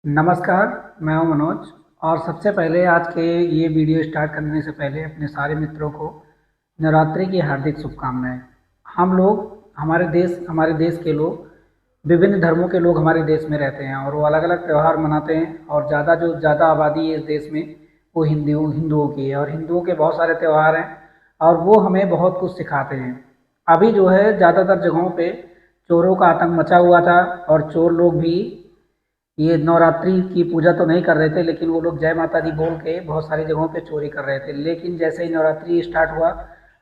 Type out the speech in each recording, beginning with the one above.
नमस्कार, मैं हूं मनोज। और सबसे पहले आज के ये वीडियो स्टार्ट करने से पहले अपने सारे मित्रों को नवरात्रि की हार्दिक शुभकामनाएं। हम लोग हमारे देश के लोग विभिन्न धर्मों के लोग हमारे देश में रहते हैं और वो अलग अलग त्यौहार मनाते हैं। और ज़्यादा आबादी है इस देश में, वो हिंदुओं की है और हिंदुओं के बहुत सारे त्यौहार हैं और वो हमें बहुत कुछ सिखाते हैं। अभी जो है ज़्यादातर जगहों पे चोरों का आतंक मचा हुआ था और चोर लोग भी ये नवरात्रि की पूजा तो नहीं कर रहे थे, लेकिन वो लोग जय माता दी बोल के बहुत सारी जगहों पे चोरी कर रहे थे। लेकिन जैसे ही नवरात्रि स्टार्ट हुआ,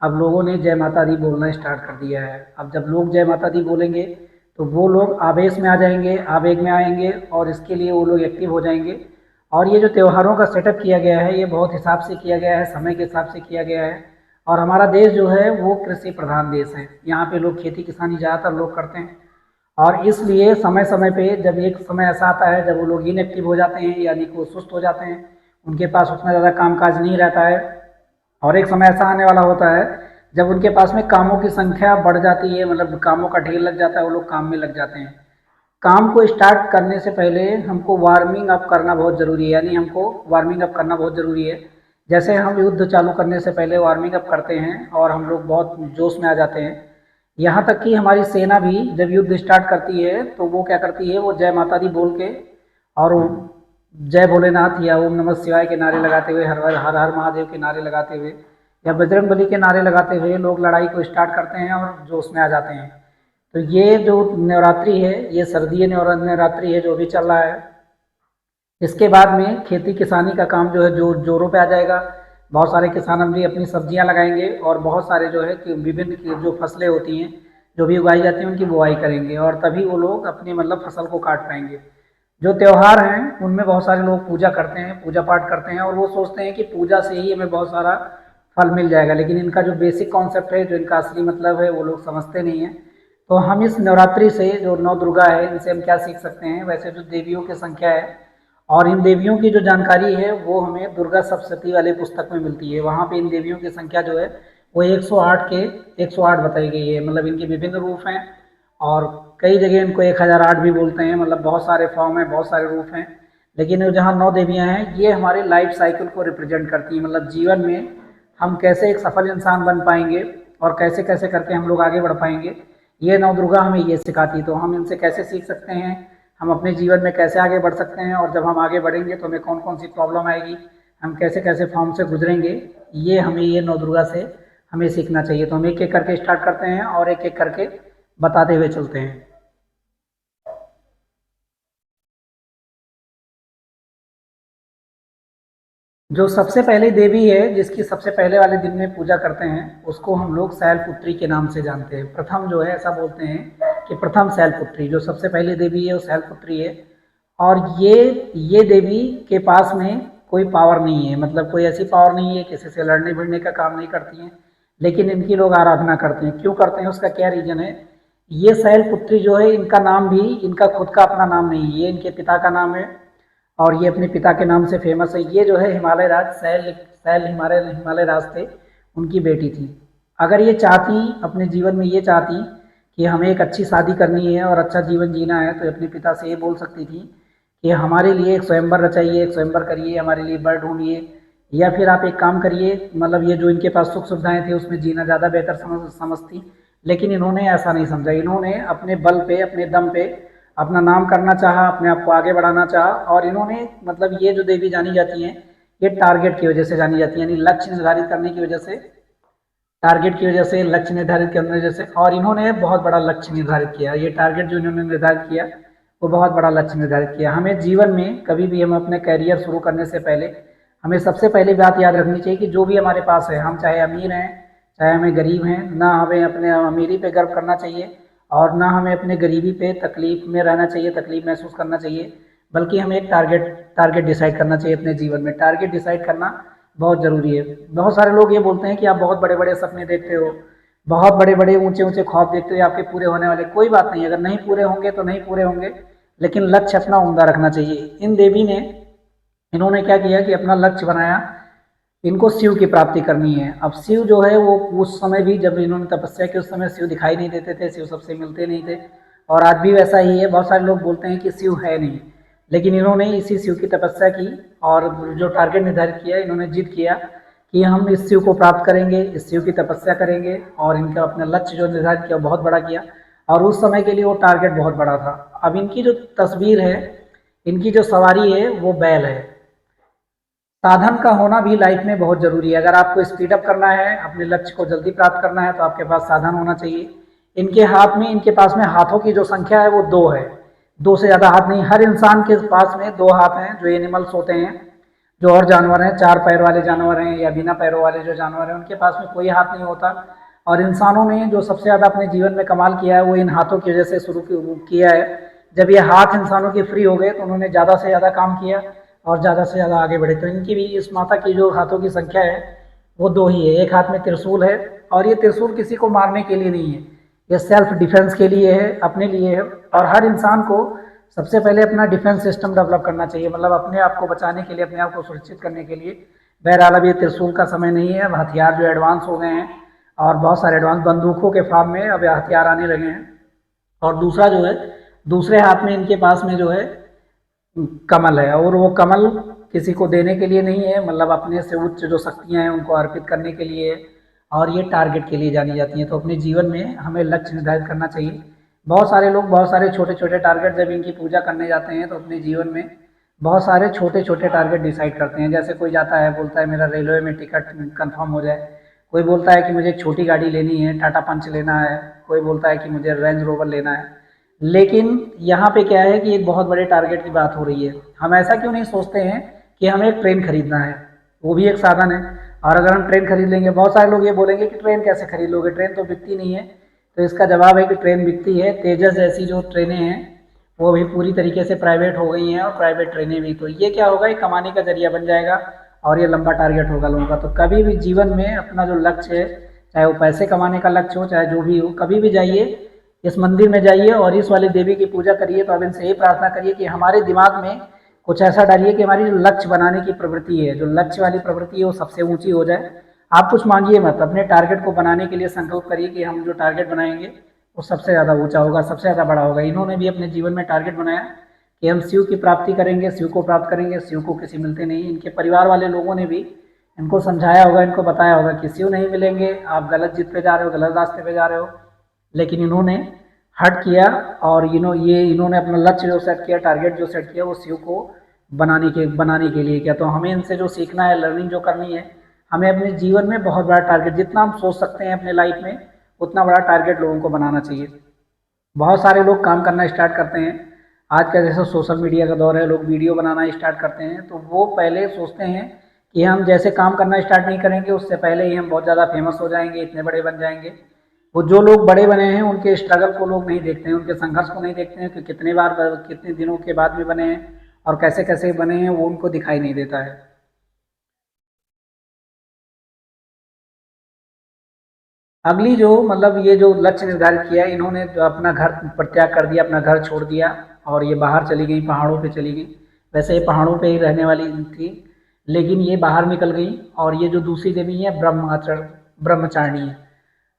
अब लोगों ने जय माता दी बोलना स्टार्ट कर दिया है। अब जब लोग जय माता दी बोलेंगे तो वो लोग आवेश में आ जाएंगे, आवेग में आएंगे और इसके लिए वो लोग एक्टिव हो जाएंगे। और ये जो त्योहारों का सेटअप किया गया है, ये बहुत हिसाब से किया गया है, समय के हिसाब से किया गया है। और हमारा देश जो है वो कृषि प्रधान देश है। यहाँ पे लोग खेती किसानी ज़्यादातर लोग करते हैं और इसलिए समय समय पे जब एक समय ऐसा आता है जब वो लोग इनएक्टिव हो जाते हैं, यानी कि वो सुस्त हो जाते हैं, उनके पास उतना ज़्यादा कामकाज नहीं रहता है। और एक समय ऐसा आने वाला होता है जब उनके पास में कामों की संख्या बढ़ जाती है, मतलब कामों का ढेर लग जाता है, वो लोग काम में लग जाते हैं। काम को स्टार्ट करने से पहले हमको वार्मिंग अप करना बहुत ज़रूरी है, यानी हमको वार्मिंग अप करना बहुत ज़रूरी है। जैसे हम युद्ध चालू करने से पहले वार्मिंग अप करते हैं और हम लोग बहुत जोश में आ जाते हैं। यहाँ तक कि हमारी सेना भी जब युद्ध स्टार्ट करती है तो वो क्या करती है, वो जय माता दी बोल के और जय भोलेनाथ या ओम नमः शिवाय के नारे लगाते हुए, हर हर हर हर महादेव के नारे लगाते हुए या बजरंग बली के नारे लगाते हुए लोग लड़ाई को स्टार्ट करते हैं और जोश में आ जाते हैं। तो ये जो नवरात्रि है, ये सर्दीय नवरात्रि है जो अभी चल रहा है। इसके बाद में खेती किसानी का काम जो है जो जोरों पे आ जाएगा। बहुत सारे किसान अब भी अपनी सब्जियां लगाएंगे और बहुत सारे जो है कि विभिन्न की जो फसलें होती हैं, जो भी उगाई जाती हैं, उनकी बुआई करेंगे और तभी वो लोग अपनी मतलब फसल को काट पाएंगे। जो त्यौहार हैं उनमें बहुत सारे लोग पूजा करते हैं, पूजा पाठ करते हैं और वो सोचते हैं कि पूजा से ही हमें बहुत सारा फल मिल जाएगा, लेकिन इनका जो बेसिक कॉन्सेप्ट है, जो इनका असली मतलब है, वो लोग समझते नहीं हैं। तो हम इस नवरात्रि से, जो नौ दुर्गा है, इनसे हम क्या सीख सकते हैं? वैसे जो देवियों की संख्या है और इन देवियों की जो जानकारी है वो हमें दुर्गा सप्तशती वाले पुस्तक में मिलती है। वहाँ पे इन देवियों की संख्या जो है वो 108 बताई गई है। मतलब इनके विभिन्न रूप हैं और कई जगह इनको 1008 भी बोलते हैं। मतलब बहुत सारे फॉर्म हैं, बहुत सारे रूप हैं। लेकिन जहाँ 9 देवियाँ हैं, ये हमारे लाइफ साइकिल को रिप्रेजेंट करती हैं। मतलब जीवन में हम कैसे एक सफल इंसान बन पाएंगे और कैसे कैसे करके हम लोग आगे बढ़ पाएंगे, ये नौ दुर्गा हमें ये सिखाती। तो हम इनसे कैसे सीख सकते हैं, हम अपने जीवन में कैसे आगे बढ़ सकते हैं और जब हम आगे बढ़ेंगे तो हमें कौन कौन सी प्रॉब्लम आएगी, हम कैसे कैसे फॉर्म से गुजरेंगे, ये हमें ये नौ दुर्गा से हमें सीखना चाहिए। तो हम एक एक करके स्टार्ट करते हैं और एक एक करके बताते हुए चलते हैं। जो सबसे पहली देवी है, जिसकी सबसे पहले वाले दिन में पूजा करते हैं, उसको हम लोग शैलपुत्री के नाम से जानते हैं। प्रथम जो है, ऐसा बोलते हैं कि प्रथम शैलपुत्री, जो सबसे पहली देवी है वो शैलपुत्री है। और ये देवी के पास में कोई पावर नहीं है, मतलब कोई ऐसी पावर नहीं है, किसी से लड़ने भिड़ने का काम नहीं करती हैं। लेकिन इनकी लोग आराधना करते हैं। क्यों करते हैं, उसका क्या रीजन है? ये शैलपुत्री जो है, इनका नाम भी इनका खुद का अपना नाम नहीं है, ये इनके पिता का नाम है और ये अपने पिता के नाम से फेमस है। ये जो है हिमालय राज शैल शैल हिमालय हिमालय राज थे, उनकी बेटी थी। अगर ये चाहती, अपने जीवन में ये चाहती कि हमें एक अच्छी शादी करनी है और अच्छा जीवन जीना है, तो अपने पिता से ये बोल सकती थी कि हमारे लिए एक स्वयंवर रचाइए, एक स्वयंवर करिए, हमारे लिए वर ढूंढिए, या फिर आप एक काम करिए, मतलब ये जो इनके पास सुख सुविधाएं थी उसमें जीना ज़्यादा बेहतर समझती। लेकिन इन्होंने ऐसा नहीं समझा। इन्होंने अपने बल पे, अपने दम पे अपना नाम करना चाहा, अपने आप को आगे बढ़ाना चाहा। और इन्होंने, मतलब ये जो देवी जानी जाती हैं, ये टारगेट की वजह से जानी जाती है, यानी लक्ष्य निर्धारित करने की वजह से, टारगेट की वजह से, लक्ष्य निर्धारित करने की वजह से। और इन्होंने बहुत बड़ा लक्ष्य निर्धारित किया। ये टारगेट जो इन्होंने निर्धारित किया, वो बहुत बड़ा लक्ष्य निर्धारित किया। हमें जीवन में कभी भी, हम अपने करियर शुरू करने से पहले हमें सबसे पहली बात याद रखनी चाहिए कि जो भी हमारे पास है, हम चाहे अमीर हैं चाहे हमें गरीब हैं, ना हमें अपने अमीरी पे गर्व करना चाहिए और ना हमें अपने गरीबी पे तकलीफ में रहना चाहिए, तकलीफ महसूस करना चाहिए। बल्कि हमें एक टारगेट टारगेट डिसाइड करना चाहिए अपने जीवन में। टारगेट डिसाइड करना बहुत ज़रूरी है। बहुत सारे लोग ये बोलते हैं कि आप बहुत बड़े बड़े सपने देखते हो, बहुत बड़े बड़े ऊंचे ऊंचे ख्वाब देखते हो, आपके पूरे होने वाले। कोई बात नहीं, अगर नहीं पूरे होंगे तो नहीं पूरे होंगे, लेकिन लक्ष्य अपना उम्दा रखना चाहिए। इन देवी ने, इन्होंने क्या किया कि अपना लक्ष्य बनाया, इनको शिव की प्राप्ति करनी है। अब शिव जो है वो उस समय भी जब इन्होंने तपस्या की, उस समय शिव दिखाई नहीं देते थे, शिव सबसे मिलते नहीं थे। और आज भी वैसा ही है। बहुत सारे लोग बोलते हैं कि शिव है नहीं, लेकिन इन्होंने इसी शिव की तपस्या की और जो टारगेट निर्धारित किया इन्होंने जिद किया कि हम इस शिव को प्राप्त करेंगे, इस शिव की तपस्या करेंगे, और इनका अपना लक्ष्य जो निर्धारित किया बहुत बड़ा किया, और उस समय के लिए वो टारगेट बहुत बड़ा था। अब इनकी जो तस्वीर है, इनकी जो सवारी है वो बैल है। साधन का होना भी लाइफ में बहुत ज़रूरी है। अगर आपको स्पीड अप करना है, अपने लक्ष्य को जल्दी प्राप्त करना है, तो आपके पास साधन होना चाहिए। इनके हाथ में, इनके पास में हाथों की जो संख्या है वो 2 है, 2 से ज़्यादा हाथ नहीं। हर इंसान के पास में 2 हाथ हैं। जो एनिमल्स होते हैं, जो और जानवर हैं, 4 पैर वाले जानवर हैं या बिना पैरों वाले जो जानवर हैं, उनके पास में कोई हाथ नहीं होता। और इंसानों ने जो सबसे ज़्यादा अपने जीवन में कमाल किया है वो इन हाथों की वजह से शुरू किया है। जब ये हाथ इंसानों के फ्री हो गए तो उन्होंने ज़्यादा से ज़्यादा काम किया और ज़्यादा से ज़्यादा आगे बढ़े। तो इनकी भी, इस माता की जो हाथों की संख्या है वो 2 ही है। एक हाथ में त्रिशूल है, और ये त्रिशूल किसी को मारने के लिए नहीं है, ये सेल्फ डिफेंस के लिए है, अपने लिए है। और हर इंसान को सबसे पहले अपना डिफेंस सिस्टम डेवलप करना चाहिए, मतलब अपने आप को बचाने के लिए, अपने आप को सुरक्षित करने के लिए। बहरहाल अब ये त्रिशूल का समय नहीं है, अब हथियार जो एडवांस हो गए हैं, और बहुत सारे एडवांस बंदूकों के फार्म में अब हथियार आने लगे हैं। और दूसरा जो है, दूसरे हाथ में इनके पास में जो है कमल है, और वो कमल किसी को देने के लिए नहीं है, मतलब अपने से उच्च जो शक्तियाँ हैं उनको अर्पित करने के लिए है, और ये टारगेट के लिए जानी जाती हैं। तो अपने जीवन में हमें लक्ष्य निर्धारित करना चाहिए। बहुत सारे लोग बहुत सारे छोटे छोटे टारगेट जब इनकी पूजा करने जाते हैं तो अपने जीवन में बहुत सारे छोटे छोटे टारगेट डिसाइड करते हैं। जैसे कोई जाता है, बोलता है मेरा रेलवे में टिकट कंफर्म हो जाए, कोई बोलता है कि मुझे एक छोटी गाड़ी लेनी है, टाटा पंच लेना है, कोई बोलता है कि मुझे रेंज रोवर लेना है। लेकिन यहाँ पे क्या है कि एक बहुत बड़े टारगेट की बात हो रही है। हम ऐसा क्यों नहीं सोचते हैं कि हमें एक ट्रेन खरीदना है, वो भी एक साधन है। और अगर हम ट्रेन खरीद लेंगे, बहुत सारे लोग ये बोलेंगे कि ट्रेन कैसे खरीद लोगे, ट्रेन तो बिकती नहीं है। तो इसका जवाब है कि ट्रेन बिकती है। तेजस जैसी जो ट्रेनें हैं वो भी पूरी तरीके से प्राइवेट हो गई हैं, और प्राइवेट ट्रेनें भी। तो ये क्या होगा, ये कमाने का जरिया बन जाएगा, और ये लंबा टारगेट होगा लोगों का। तो कभी भी जीवन में अपना जो लक्ष्य है, चाहे वो पैसे कमाने का लक्ष्य हो, चाहे जो भी हो, कभी भी जाइए, इस मंदिर में जाइए और इस वाली देवी की पूजा करिए। तो अब इनसे यही प्रार्थना करिए कि हमारे दिमाग में कुछ ऐसा डालिए कि हमारी जो लक्ष्य बनाने की प्रवृत्ति है, जो लक्ष्य वाली प्रवृत्ति है, वो सबसे ऊंची हो जाए। आप कुछ मांगिए मत, अपने टारगेट को बनाने के लिए संकल्प करिए कि हम जो टारगेट बनाएंगे वो सबसे ज़्यादा ऊंचा होगा, सबसे ज़्यादा बड़ा होगा। इन्होंने भी अपने जीवन में टारगेट बनाया कि हम शिव की प्राप्ति करेंगे, शिव को प्राप्त करेंगे। शिव को किसी मिलते नहीं। इनके परिवार वाले लोगों ने भी इनको समझाया होगा, इनको बताया होगा कि शिव नहीं मिलेंगे, आप गलत जिद पे जा रहे हो, गलत रास्ते पे जा रहे हो। लेकिन इन्होंने हट किया, और इन्होंने अपना लक्ष्य जो सेट किया, टारगेट जो सेट किया, वो शिव को बनाने के लिए किया। तो हमें इनसे जो सीखना है, लर्निंग जो करनी है, हमें अपने जीवन में बहुत बड़ा टारगेट, जितना हम सोच सकते हैं अपने लाइफ में, उतना बड़ा टारगेट लोगों को बनाना चाहिए। बहुत सारे लोग काम करना स्टार्ट करते हैं। आज का जैसा सोशल मीडिया का दौर है, लोग वीडियो बनाना स्टार्ट करते हैं, तो वो पहले सोचते हैं कि हम जैसे काम करना स्टार्ट नहीं करेंगे उससे पहले ही हम बहुत ज़्यादा फेमस हो जाएंगे, इतने बड़े बन जाएंगे। वो जो लोग बड़े बने हैं उनके स्ट्रगल को लोग नहीं देखते हैं, उनके संघर्ष को नहीं देखते हैं कि कितने बार, कितने दिनों के बाद में बने हैं और कैसे कैसे बने हैं, वो उनको दिखाई नहीं देता है। अगली जो, मतलब ये जो लक्ष्य निर्धारित किया है, इन्होंने जो अपना घर परित्याग कर दिया, अपना घर छोड़ दिया, और ये बाहर चली गई, पहाड़ों पे चली गई। वैसे ये पहाड़ों पे ही रहने वाली थी, लेकिन ये बाहर निकल गई। और ये जो दूसरी देवी है, ब्रह्मचारिणी है।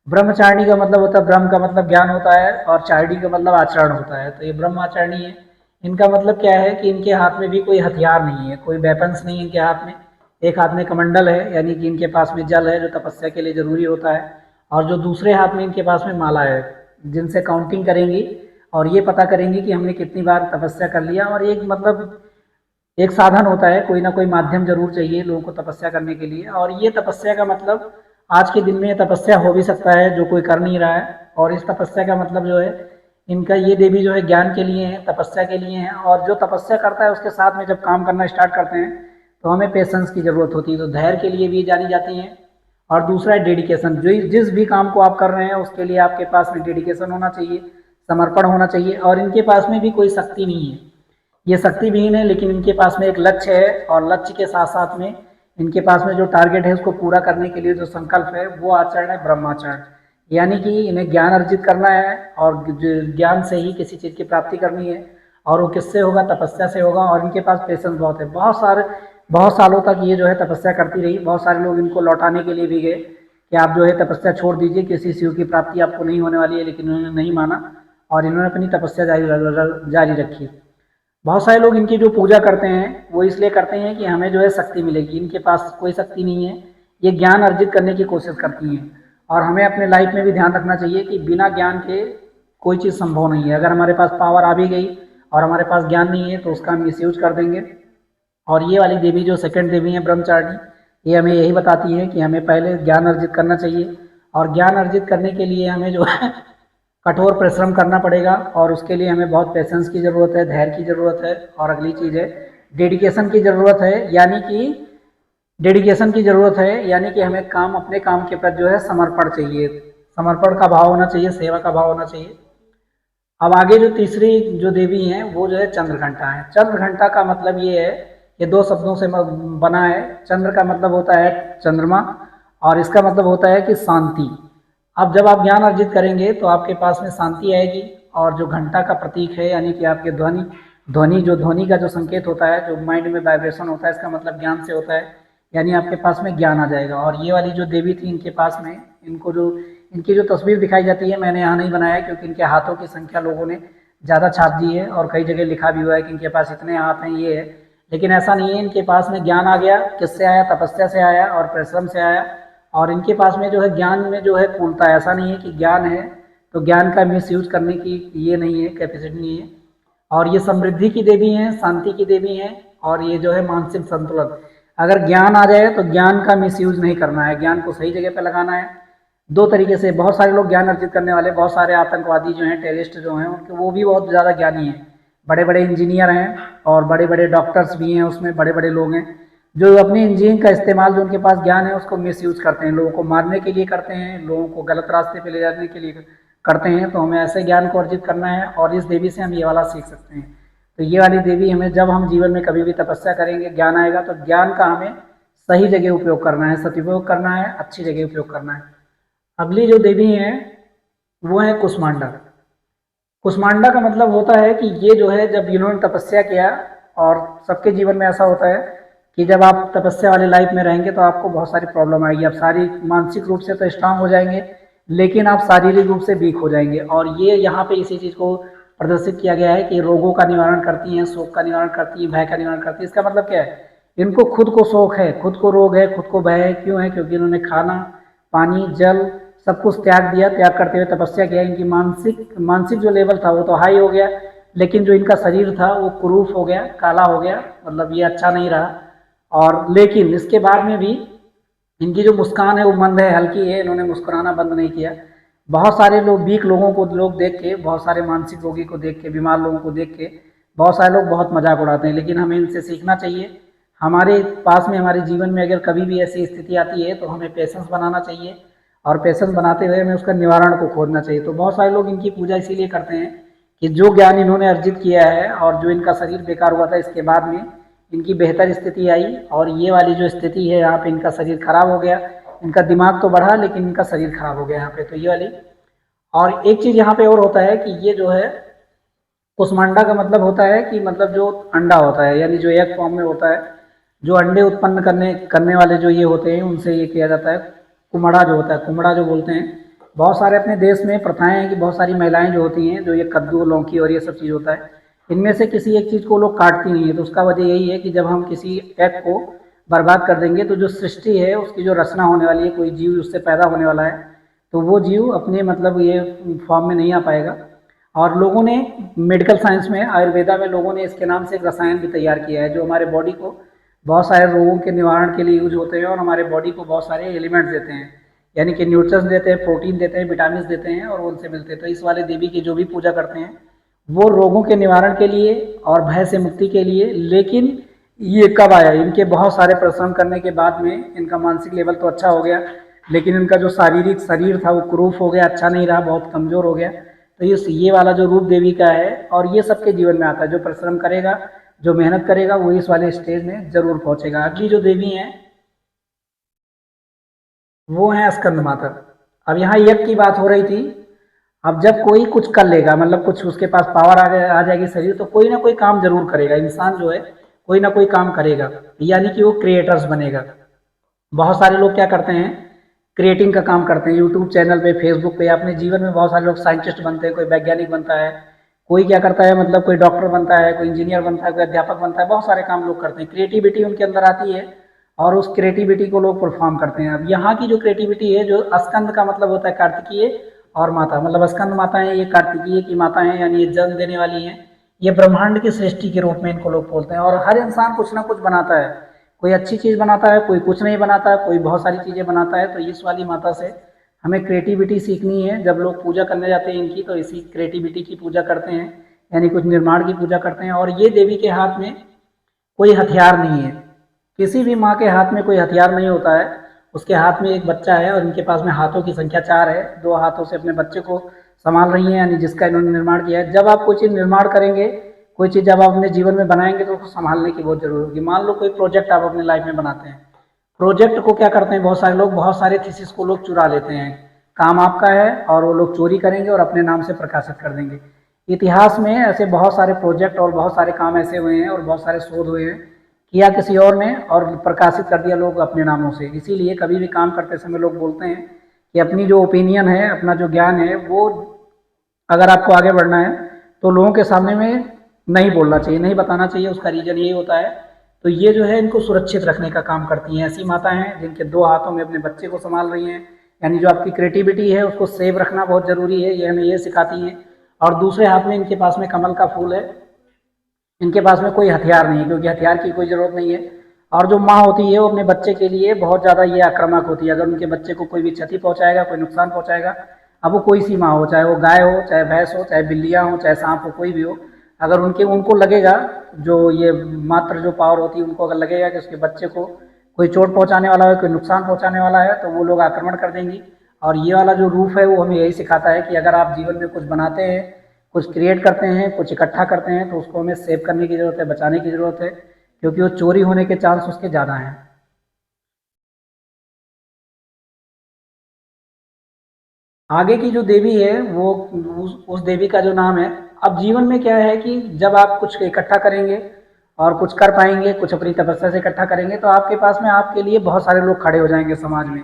ब्रह्मचारिणी का मतलब होता है, ब्रह्म का मतलब ज्ञान होता है, और चारिणी का मतलब आचरण होता है। तो ये ब्रह्मचारिणी है। इनका मतलब क्या है कि इनके हाथ में भी कोई हथियार नहीं है, कोई वेपन्स नहीं है इनके हाथ में। एक हाथ में कमंडल है, यानी कि इनके पास में जल है जो तपस्या के लिए जरूरी होता है, और जो दूसरे हाथ में इनके पास में माला है, जिनसे काउंटिंग करेंगी और ये पता करेंगी कि हमने कितनी बार तपस्या कर लिया। और एक, मतलब एक साधन होता है, कोई ना कोई माध्यम जरूर चाहिए लोगों को तपस्या करने के लिए। और ये तपस्या का मतलब, आज के दिन में तपस्या हो भी सकता है जो कोई कर नहीं रहा है। और इस तपस्या का मतलब जो है, इनका, ये देवी जो है ज्ञान के लिए है, तपस्या के लिए है। और जो तपस्या करता है उसके साथ में जब काम करना स्टार्ट करते हैं तो हमें पेशेंस की ज़रूरत होती है, तो धैर्य के लिए भी जानी जाती हैं। और दूसरा है डेडिकेशन। जो जिस भी काम को आप कर रहे हैं उसके लिए आपके पास में डेडिकेशन होना चाहिए, समर्पण होना चाहिए। और इनके पास में भी कोई शक्ति नहीं है, ये शक्तिविहीन है, लेकिन इनके पास में एक लक्ष्य है, और लक्ष्य के साथ साथ में इनके पास में जो टारगेट है उसको पूरा करने के लिए जो संकल्प है वो आचरण है ब्रह्माचरण। यानी कि इन्हें ज्ञान अर्जित करना है, और ज्ञान से ही किसी चीज़ की प्राप्ति करनी है। और वो किससे होगा, तपस्या से होगा। और इनके पास पेशेंस बहुत है, बहुत सालों तक ये जो है तपस्या करती रही। बहुत सारे लोग इनको लौटाने के लिए भी गए कि आप जो है तपस्या छोड़ दीजिए, किसी शिव की प्राप्ति आपको नहीं होने वाली है, लेकिन इन्होंने नहीं माना, और इन्होंने अपनी तपस्या जारी रखी। बहुत सारे लोग इनकी जो पूजा करते हैं वो इसलिए करते हैं कि हमें जो है शक्ति मिलेगी। इनके पास कोई शक्ति नहीं है, ये ज्ञान अर्जित करने की कोशिश करती हैं। और हमें अपने लाइफ में भी ध्यान रखना चाहिए कि बिना ज्ञान के कोई चीज़ संभव नहीं है। अगर हमारे पास पावर आ भी गई और हमारे पास ज्ञान नहीं है तो उसका हम मिसयूज कर देंगे। और ये वाली देवी जो सेकंड देवी है ब्रह्मचारिणी, ये हमें यही बताती है कि हमें पहले ज्ञान अर्जित करना चाहिए। और ज्ञान अर्जित करने के लिए हमें जो है कठोर परिश्रम करना पड़ेगा, और उसके लिए हमें बहुत पेशेंस की ज़रूरत है, धैर्य की ज़रूरत है, और अगली चीज़ है डेडिकेशन की ज़रूरत है। यानी कि डेडिकेशन की ज़रूरत है, यानी कि हमें काम, अपने काम के प्रति जो है समर्पण चाहिए, समर्पण का भाव होना चाहिए, सेवा का भाव होना चाहिए। अब आगे जो तीसरी जो देवी हैं वो जो है चंद्रघंटा है। चंद्रघंटा का मतलब ये है, ये दो शब्दों से बना है। चंद्र का मतलब होता है चंद्रमा, और इसका मतलब होता है कि शांति। अब जब आप ज्ञान अर्जित करेंगे तो आपके पास में शांति आएगी, और जो घंटा का प्रतीक है यानी कि आपके ध्वनि ध्वनि का जो संकेत होता है, जो माइंड में वाइब्रेशन होता है, इसका मतलब ज्ञान से होता है, यानी आपके पास में ज्ञान आ जाएगा। और ये वाली जो देवी थी इनके पास में, इनको जो इनकी जो तस्वीर दिखाई जाती है, मैंने यहाँ नहीं बनाया क्योंकि इनके हाथों की संख्या लोगों ने ज़्यादा छाप दी है, और कई जगह लिखा भी हुआ है कि इनके पास इतने हाथ हैं, ये है। लेकिन ऐसा नहीं है, इनके पास में ज्ञान आ गया। किससे आया? तपस्या से आया और परिश्रम से आया। और इनके पास में जो है ज्ञान में जो है पूर्णता, ऐसा नहीं है कि ज्ञान है तो ज्ञान का मिस यूज करने की ये नहीं है, कैपेसिटी नहीं है। और ये समृद्धि की देवी हैं, शांति की देवी हैं, और ये जो है मानसिक संतुलन। अगर ज्ञान आ जाए तो ज्ञान का मिस यूज नहीं करना है, ज्ञान को सही जगह पर लगाना है। दो तरीके से बहुत सारे लोग ज्ञान अर्जित करने वाले, बहुत सारे आतंकवादी जो हैं, टेररिस्ट जो हैं, उनके वो भी बहुत ज़्यादा ज्ञानी हैं, बड़े बड़े इंजीनियर हैं, और बड़े बड़े डॉक्टर्स भी हैं, उसमें बड़े बड़े लोग हैं जो अपनी इंजीनियरिंग का इस्तेमाल, जो उनके पास ज्ञान है, उसको मिस यूज करते हैं, लोगों को मारने के लिए करते हैं, लोगों को गलत रास्ते पे ले जाने के लिए करते हैं। तो हमें ऐसे ज्ञान को अर्जित करना है, और इस देवी से हम ये वाला सीख सकते हैं। तो ये वाली देवी हमें, जब हम जीवन में कभी भी तपस्या करेंगे, ज्ञान आएगा, तो ज्ञान का हमें सही जगह उपयोग करना है, सदुपयोग करना है, अच्छी जगह उपयोग करना है। अगली जो देवी हैं वो है कुष्मांडा। कुष्मांडा का मतलब होता है कि ये जो है, जब इन्होंने तपस्या किया, और सबके जीवन में ऐसा होता है कि जब आप तपस्या वाली लाइफ में रहेंगे तो आपको बहुत सारी प्रॉब्लम आएगी। आप सारी मानसिक रूप से तो स्ट्रांग हो जाएंगे, लेकिन आप शारीरिक रूप से वीक हो जाएंगे। और ये यहाँ पे इसी चीज़ को प्रदर्शित किया गया है कि रोगों का निवारण करती हैं, शोक का निवारण करती है, भय का निवारण करती है। इसका मतलब क्या है? इनको खुद को शोक है, खुद को रोग है, खुद को भय है। क्यों है? क्योंकि इन्होंने खाना, पानी, जल सब कुछ त्याग दिया, त्याग करते हुए तपस्या किया। इनकी मानसिक जो लेवल था वो तो हाई हो गया, लेकिन जो इनका शरीर था वो कुरूप हो गया, काला हो गया, मतलब ये अच्छा नहीं रहा। और लेकिन इसके बाद में भी इनकी जो मुस्कान है वो मंद है, हल्की है, इन्होंने मुस्कुराना बंद नहीं किया। बहुत सारे लोग, वीक लोगों को लोग देख के, बहुत सारे मानसिक रोगी को देख के, बीमार लोगों को देख के बहुत सारे लोग बहुत मजाक उड़ाते हैं, लेकिन हमें इनसे सीखना चाहिए। हमारे पास में, हमारे जीवन में अगर कभी भी ऐसी स्थिति आती है तो हमें पेशेंस बनाना चाहिए, और पेशेंस बनाते हुए हमें उसका निवारण को खोजना चाहिए। तो बहुत सारे लोग इनकी पूजा इसीलिए करते हैं कि जो ज्ञान इन्होंने अर्जित किया है, और जो इनका शरीर बेकार हुआ था, इसके बाद में इनकी बेहतर स्थिति आई, और ये वाली जो स्थिति है यहाँ पे, इनका शरीर खराब हो गया, इनका दिमाग तो बढ़ा लेकिन इनका शरीर खराब हो गया यहाँ पे। तो ये वाली, और एक चीज़ यहाँ पे और होता है कि ये जो है कुष्मांडा का मतलब होता है कि, मतलब जो अंडा होता है, यानी जो एक फॉर्म में होता है, जो अंडे उत्पन्न करने करने वाले जो ये होते हैं, उनसे ये किया जाता है। कुमड़ा जो होता है, कुमड़ा जो बोलते हैं, बहुत सारे अपने देश में प्रथाएं हैं कि बहुत सारी महिलाएं जो होती हैं, जो ये कद्दू, लौकी और ये सब चीज़ होता है, इनमें से किसी एक चीज़ को लोग काटती नहीं है। तो उसका वजह यही है कि जब हम किसी एग को बर्बाद कर देंगे तो जो सृष्टि है, उसकी जो रचना होने वाली है, कोई जीव उससे पैदा होने वाला है, तो वो जीव अपने मतलब ये फॉर्म में नहीं आ पाएगा। और लोगों ने मेडिकल साइंस में, आयुर्वेदा में लोगों ने इसके नाम से एक रसायन भी तैयार किया है, जो हमारे बॉडी को बहुत सारे रोगों के निवारण के लिए यूज होते हैं, और हमारे बॉडी को बहुत सारे एलिमेंट्स देते हैं, यानी कि न्यूट्रिएंट्स देते हैं, प्रोटीन देते हैं, विटामिन देते हैं, और उनसे मिलते हैं। तो इस वाले देवी की जो भी पूजा करते हैं वो रोगों के निवारण के लिए और भय से मुक्ति के लिए। लेकिन ये कब आया? इनके बहुत सारे परिश्रम करने के बाद में इनका मानसिक लेवल तो अच्छा हो गया, लेकिन इनका जो शारीरिक शरीर था वो कुरूप हो गया, अच्छा नहीं रहा, बहुत कमजोर हो गया। तो ये वाला जो रूप देवी का है, और ये सबके जीवन में आता है, जो परिश्रम करेगा, जो मेहनत करेगा, वो इस वाले स्टेज में जरूर पहुंचेगा। अगली जो देवी हैं वो है स्कंद माता। अब यहाँ यज्ञ की बात हो रही थी। अब जब कोई कुछ कर लेगा, मतलब कुछ उसके पास पावर आ जाएगी शरीर, तो कोई ना कोई काम जरूर करेगा। इंसान जो है कोई ना कोई काम करेगा, यानी कि वो क्रिएटर्स बनेगा। बहुत सारे लोग क्या करते हैं? क्रिएटिंग का काम करते हैं, यूट्यूब चैनल पे, फेसबुक पे। अपने जीवन में बहुत सारे लोग साइंटिस्ट बनते हैं, कोई वैज्ञानिक बनता है, कोई क्या करता है, मतलब कोई डॉक्टर बनता है, कोई इंजीनियर बनता है, कोई अध्यापक बनता है, बहुत सारे काम लोग करते हैं। क्रिएटिविटी उनके अंदर आती है और उस क्रिएटिविटी को लोग परफॉर्म करते हैं। अब यहाँ की जो क्रिएटिविटी है, जो स्कंद का मतलब होता है कार्तिकीय और माता, मतलब स्कंद माता है, ये कार्तिकीय की माता है, यानी ये जन्म देने वाली हैं। ये ब्रह्मांड की सृष्टि के रूप में इनको लोग बोलते हैं। और हर इंसान कुछ ना कुछ बनाता है, कोई अच्छी चीज़ बनाता है, कोई कुछ नहीं बनाता है, कोई बहुत सारी चीज़ें बनाता है। तो इस वाली माता से हमें क्रिएटिविटी सीखनी है। जब लोग पूजा करने जाते हैं इनकी, तो इसी क्रिएटिविटी की पूजा करते हैं, यानी कुछ निर्माण की पूजा करते हैं। और ये देवी के हाथ में कोई हथियार नहीं है, किसी भी माँ के हाथ में कोई हथियार नहीं होता है। उसके हाथ में एक बच्चा है और इनके पास में हाथों की संख्या 4 है, 2 हाथों से अपने बच्चे को संभाल रही हैं, यानी जिसका इन्होंने निर्माण किया है। जब आप कोई चीज़ निर्माण करेंगे, कोई चीज़ जब आप अपने जीवन में बनाएंगे, तो उसको संभालने की बहुत जरूरत होगी। मान लो कोई प्रोजेक्ट आप अपने लाइफ में बनाते हैं, प्रोजेक्ट को क्या करते हैं बहुत सारे लोग, बहुत सारे थीसिस को लोग चुरा लेते हैं। काम आपका है और वो लोग चोरी करेंगे और अपने नाम से प्रकाशित कर देंगे। इतिहास में ऐसे बहुत सारे प्रोजेक्ट और बहुत सारे काम ऐसे हुए हैं और बहुत सारे शोध हुए हैं, किया किसी और ने और प्रकाशित कर दिया लोग अपने नामों से। इसीलिए कभी भी काम करते समय लोग बोलते हैं कि अपनी जो ओपिनियन है, अपना जो ज्ञान है, वो अगर आपको आगे बढ़ना है तो लोगों के सामने में नहीं बोलना चाहिए, नहीं बताना चाहिए। उसका रीज़न यही होता है। तो ये जो है इनको सुरक्षित रखने का काम करती हैं। ऐसी माता हैं जिनके 2 हाथों में अपने बच्चे को संभाल रही हैं, यानी जो आपकी क्रिएटिविटी है उसको सेव रखना बहुत ज़रूरी है, ये हमें ये सिखाती हैं। और दूसरे हाथ में इनके पास में कमल का फूल है। इनके पास में कोई हथियार नहीं है, क्योंकि हथियार की कोई ज़रूरत नहीं है। और जो माँ होती है वो अपने बच्चे के लिए बहुत ज़्यादा ये आक्रामक होती है। अगर उनके बच्चे को कोई भी क्षति पहुँचाएगा, कोई नुकसान पहुँचाएगा, अब वो कोई सी माँ हो, चाहे वो गाय हो, चाहे भैंस हो, चाहे बिल्लियाँ हो, चाहे सांप हो, कोई भी हो, अगर उनको लगेगा, जो ये मात्र जो पावर होती है, उनको अगर लगेगा कि उसके बच्चे को कोई चोट पहुँचाने वाला है, कोई नुकसान पहुँचाने वाला है, तो वो लोग आक्रमण कर देंगी। और ये वाला जो रूप है वो हमें यही सिखाता है कि अगर आप जीवन में कुछ बनाते हैं, कुछ क्रिएट करते हैं, कुछ इकट्ठा करते हैं, तो उसको हमें सेव करने की ज़रूरत है, बचाने की ज़रूरत है, क्योंकि वो चोरी होने के चांस उसके ज़्यादा हैं। आगे की जो देवी है वो उस देवी का जो नाम है, अब जीवन में क्या है कि जब आप कुछ इकट्ठा करेंगे और कुछ कर पाएंगे, कुछ अपनी तपस्या से इकट्ठा करेंगे, तो आपके पास में आपके लिए बहुत सारे लोग खड़े हो जाएंगे समाज में।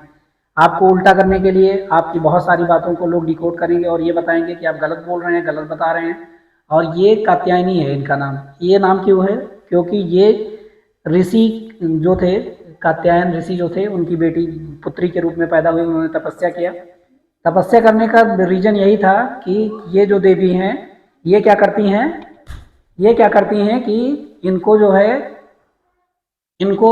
आपको उल्टा करने के लिए आपकी बहुत सारी बातों को लोग डिकोड करेंगे और ये बताएंगे कि आप गलत बोल रहे हैं, गलत बता रहे हैं। और ये कात्यायनी है इनका नाम। ये नाम क्यों है? क्योंकि ये ऋषि जो थे, कात्यायन ऋषि जो थे, उनकी बेटी पुत्री के रूप में पैदा हुई, उन्होंने तपस्या किया। तपस्या करने का रीजन यही था कि ये जो देवी हैं, ये क्या करती हैं, ये क्या करती हैं कि इनको जो है, इनको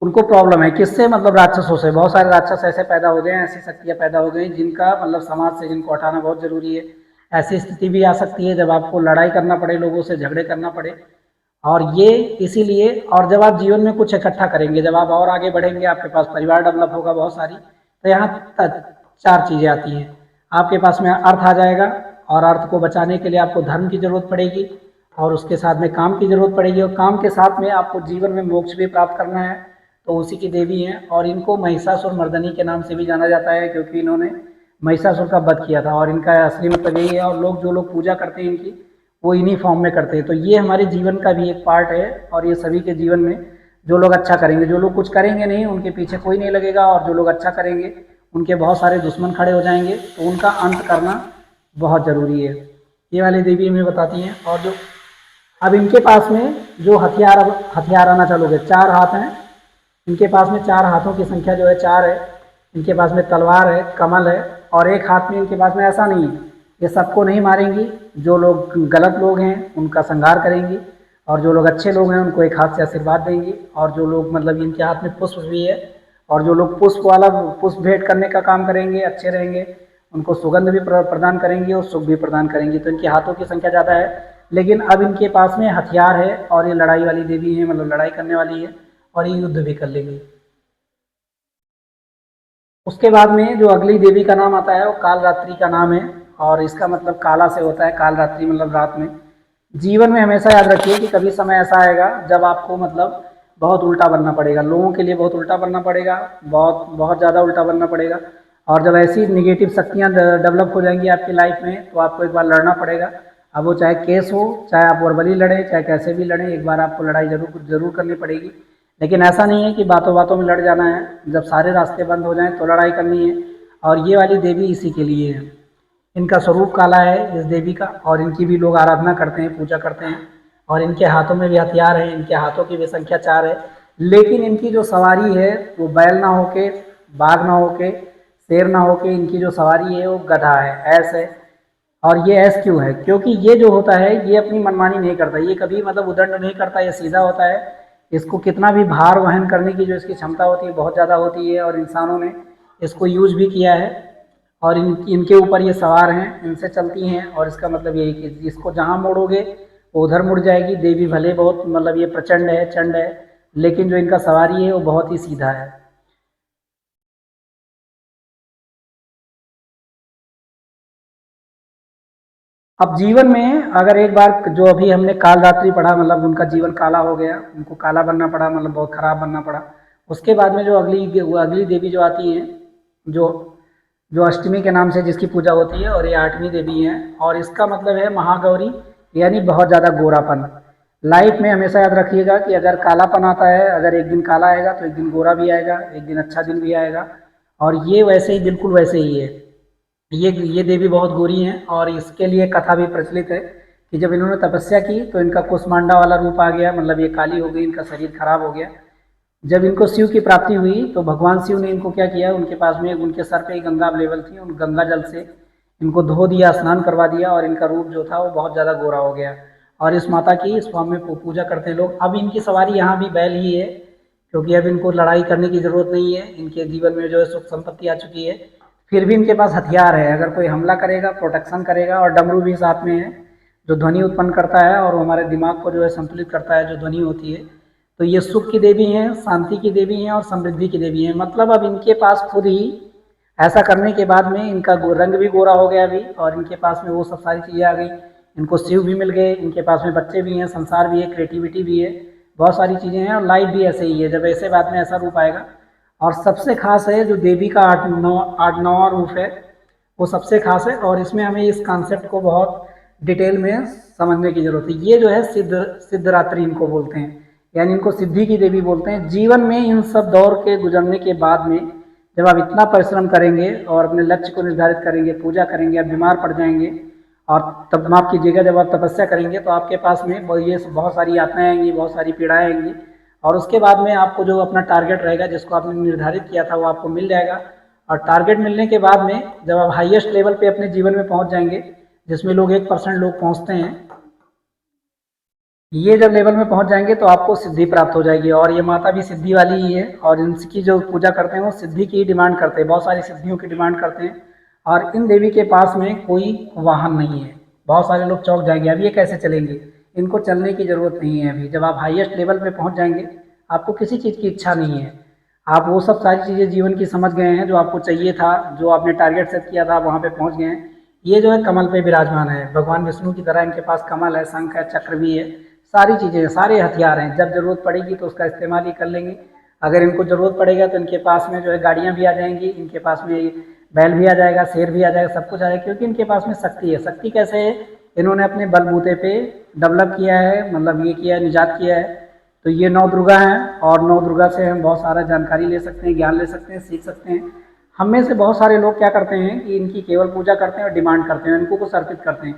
उनको प्रॉब्लम है किससे, मतलब राक्षसों से। बहुत सारे राक्षस ऐसे पैदा हो गए हैं, ऐसी शक्तियाँ पैदा हो गई जिनका मतलब समाज से जिनको हटाना बहुत ज़रूरी है। ऐसी स्थिति भी आ सकती है जब आपको लड़ाई करना पड़े, लोगों से झगड़े करना पड़े। और ये इसीलिए, और जब आप जीवन में कुछ इकट्ठा करेंगे, जब आप और आगे बढ़ेंगे, आपके पास परिवार डेवलप होगा बहुत सारी, तो यहाँ 4 चीज़ें आती हैं। आपके पास में अर्थ आ जाएगा, और अर्थ को बचाने के लिए आपको धर्म की ज़रूरत पड़ेगी, और उसके साथ में काम की ज़रूरत पड़ेगी, और काम के साथ में आपको जीवन में मोक्ष भी प्राप्त करना है। तो उसी की देवी हैं। और इनको महिषासुर मर्दनी के नाम से भी जाना जाता है, क्योंकि इन्होंने महिषासुर का वध किया था। और इनका असली मतलब यही है। और लोग जो लोग पूजा करते हैं इनकी, वो इन्हीं फॉर्म में करते हैं। तो ये हमारे जीवन का भी एक पार्ट है। और ये सभी के जीवन में जो लोग अच्छा करेंगे, जो लोग कुछ करेंगे नहीं, उनके पीछे कोई नहीं लगेगा, और जो लोग अच्छा करेंगे उनके बहुत सारे दुश्मन खड़े हो जाएंगे। तो उनका अंत करना बहुत ज़रूरी है। ये वाली देवी हमें बताती हैं। और जो अब इनके पास में जो हथियार, अब हथियार आना चालू हो गए। 4 हाथ हैं इनके पास में, 4 हाथों की संख्या जो है 4 है। इनके पास में तलवार है, कमल है, और एक हाथ में इनके पास में ऐसा नहीं है। ये सबको नहीं मारेंगी, जो लोग गलत लोग हैं उनका संहार करेंगी, और जो लोग अच्छे लोग हैं उनको एक हाथ से आशीर्वाद देंगी। और जो लोग मतलब इनके हाथ में पुष्प भी है, और जो लोग पुष्प वाला पुष्प भेंट करने का काम करेंगे, अच्छे रहेंगे, उनको सुगंध भी प्रदान करेंगी और सुख भी प्रदान करेंगी। तो इनके हाथों की संख्या ज़्यादा है। लेकिन अब इनके पास में हथियार है, और ये लड़ाई वाली देवी है, मतलब लड़ाई करने वाली है, और ये युद्ध भी कर लेंगी। उसके बाद में जो अगली देवी का नाम आता है वो कालरात्रि का नाम है। और इसका मतलब काला से होता है, कालरात्रि मतलब रात में। जीवन में हमेशा याद रखिए कि कभी समय ऐसा आएगा जब आपको मतलब बहुत उल्टा बनना पड़ेगा, लोगों के लिए बहुत उल्टा बनना पड़ेगा, बहुत बहुत ज़्यादा उल्टा बनना पड़ेगा। और जब ऐसी निगेटिव शक्तियाँ डेवलप हो जाएंगी आपकी लाइफ में, तो आपको एक बार लड़ना पड़ेगा। अब वो चाहे केस हो, चाहे आप वर्बली लड़ें, चाहे कैसे भी लड़ें, एक बार आपको लड़ाई जरूर जरूर करनी पड़ेगी। लेकिन ऐसा नहीं है कि बातों बातों में लड़ जाना है, जब सारे रास्ते बंद हो जाएं तो लड़ाई करनी है। और ये वाली देवी इसी के लिए है। इनका स्वरूप काला है इस देवी का, और इनकी भी लोग आराधना करते हैं, पूजा करते हैं। और इनके हाथों में भी हथियार है, इनके हाथों की भी संख्या 4 है। लेकिन इनकी जो सवारी है वो बैल ना होके, बाघ ना होके, शेर ना होके, इनकी जो सवारी है वो गधा है, ऐस है। और ये ऐस क्यों है? क्योंकि ये जो होता है ये अपनी मनमानी नहीं करता, ये कभी मतलब उदंड नहीं करता, ये सीधा होता है। इसको कितना भी भार वहन करने की जो इसकी क्षमता होती है बहुत ज़्यादा होती है, और इंसानों ने इसको यूज भी किया है। और इनके ऊपर ये सवार हैं, इनसे चलती हैं, और इसका मतलब यही कि इसको जहाँ मोड़ोगे वो उधर मुड़ जाएगी। देवी भले बहुत मतलब ये प्रचंड है, चंड है, लेकिन जो इनका सवारी है वो बहुत ही सीधा है। अब जीवन में अगर एक बार जो अभी हमने काल रात्रि पढ़ा, मतलब उनका जीवन काला हो गया, उनको काला बनना पड़ा, मतलब बहुत खराब बनना पड़ा। उसके बाद में जो अगली देवी जो आती है, जो जो अष्टमी के नाम से जिसकी पूजा होती है, और ये 8वीं देवी है, और इसका मतलब है महागौरी, यानी बहुत ज़्यादा गोरापन। लाइफ में हमेशा याद रखिएगा कि अगर कालापन आता है, अगर एक दिन काला आएगा तो एक दिन गोरा भी आएगा, एक दिन अच्छा दिन भी आएगा। और ये वैसे ही, बिल्कुल वैसे ही है। ये देवी बहुत गोरी हैं, और इसके लिए कथा भी प्रचलित है कि जब इन्होंने तपस्या की तो इनका कुष्मांडा वाला रूप आ गया, मतलब ये काली हो गई, इनका शरीर खराब हो गया। जब इनको शिव की प्राप्ति हुई तो भगवान शिव ने इनको क्या किया, उनके पास में उनके सर पे ही गंगा अवेलेबल थी, उन गंगा जल से इनको धो दिया, स्नान करवा दिया, और इनका रूप जो था वो बहुत ज़्यादा गोरा हो गया। और इस माता की इस फॉर्म में पूजा करते हैं लोग। अब इनकी सवारी यहाँ भी बैल ही है, क्योंकि अब इनको लड़ाई करने की ज़रूरत नहीं है, इनके जीवन में जो है सुख संपत्ति आ चुकी है। फिर भी इनके पास हथियार है, अगर कोई हमला करेगा प्रोटेक्शन करेगा, और डमरू भी साथ में है जो ध्वनि उत्पन्न करता है, और वो हमारे दिमाग को जो है संतुलित करता है, जो ध्वनि होती है। तो ये सुख की देवी हैं, शांति की देवी हैं, और समृद्धि की देवी हैं। मतलब अब इनके पास खुद ही ऐसा करने के बाद में इनका रंग भी गोरा हो गया अभी, और इनके पास में वो सब सारी चीज़ें आ गई। इनको शिव भी मिल गए, इनके पास में बच्चे भी हैं, संसार भी है, क्रिएटिविटी भी है, बहुत सारी चीज़ें हैं, और लाइफ भी ऐसे ही है जब ऐसे बाद में ऐसा रूप आएगा। और सबसे खास है जो देवी का 8 9वां रूप है, वो सबसे खास है, और इसमें हमें इस कॉन्सेप्ट को बहुत डिटेल में समझने की जरूरत है। ये जो है सिद्धरात्रि इनको बोलते हैं, यानी इनको सिद्धि की देवी बोलते हैं। जीवन में इन सब दौर के गुजरने के बाद में जब आप इतना परिश्रम करेंगे और अपने लक्ष्य को निर्धारित करेंगे, पूजा करेंगे, आप बीमार पड़ जाएंगे, और तब माफ कीजिएगा, जब आप तपस्या करेंगे तो आपके पास में ये बहुत सारी यातनाएं आएंगी, बहुत सारी पीड़ाएं आएंगी, और उसके बाद में आपको जो अपना टारगेट रहेगा, जिसको आपने निर्धारित किया था, वो आपको मिल जाएगा। और टारगेट मिलने के बाद में जब आप हाईएस्ट लेवल पे अपने जीवन में पहुंच जाएंगे, जिसमें लोग 1% लोग पहुंचते हैं, ये जब लेवल में पहुंच जाएंगे तो आपको सिद्धि प्राप्त हो जाएगी। और ये माता भी सिद्धि वाली ही है, और इनकी जो पूजा करते हैं वो सिद्धि की डिमांड करते हैं, बहुत सारी सिद्धियों की डिमांड करते हैं। और इन देवी के पास में कोई वाहन नहीं है। बहुत सारे लोग चौंक जाएंगे, अब ये कैसे चलेंगे? इनको चलने की ज़रूरत नहीं है। अभी जब आप हाईएस्ट लेवल पे पहुंच जाएंगे, आपको किसी चीज़ की इच्छा नहीं है, आप वो सब सारी चीज़ें जीवन की समझ गए हैं, जो आपको चाहिए था, जो आपने टारगेट सेट किया था, वहाँ पे पहुँच गए हैं। ये जो है कमल पे विराजमान है, भगवान विष्णु की तरह इनके पास कमल है, शंख है, चक्र भी है, सारी चीज़ें हैं, सारे हथियार हैं। जब ज़रूरत पड़ेगी तो उसका इस्तेमाल ही कर लेंगे। अगर इनको ज़रूरत पड़ेगा तो इनके पास में जो है गाड़ियाँ भी आ जाएंगी, इनके पास में बैल भी आ जाएगा, शेर भी आ जाएगा, सब कुछ आ जाएगा, क्योंकि इनके पास में शक्ति है। शक्ति कैसे है? इन्होंने अपने बलबूते पे डेवलप किया है, मतलब ये किया है, निजात किया है। तो ये 9 दुर्गा हैं, और 9 दुर्गा से हम बहुत सारा जानकारी ले सकते हैं, ज्ञान ले सकते हैं, सीख सकते हैं। हम में से बहुत सारे लोग क्या करते हैं कि इनकी केवल पूजा करते हैं और डिमांड करते हैं, इनको कुछ अर्पित करते हैं।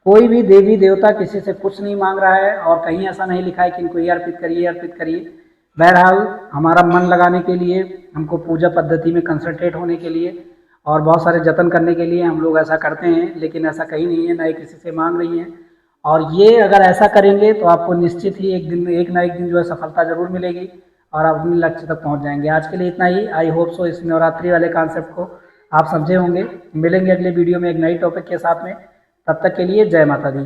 कोई भी देवी देवता किसी से कुछ नहीं मांग रहा है, और कहीं ऐसा नहीं लिखा है कि इनको ये अर्पित करिए, अर्पित करिए। बहरहाल हमारा मन लगाने के लिए, हमको पूजा पद्धति में कंसंट्रेट होने के लिए, और बहुत सारे जतन करने के लिए हम लोग ऐसा करते हैं, लेकिन ऐसा कहीं नहीं है, ना ही किसी से मांग रही हैं। और ये अगर ऐसा करेंगे तो आपको निश्चित ही एक दिन, एक ना एक दिन जो है सफलता जरूर मिलेगी, और आप अपने लक्ष्य तक पहुंच जाएंगे। आज के लिए इतना ही। आई होप सो इस नवरात्रि वाले कॉन्सेप्ट को आप समझे होंगे। मिलेंगे अगले वीडियो में एक नई टॉपिक के साथ में। तब तक के लिए जय माता दी।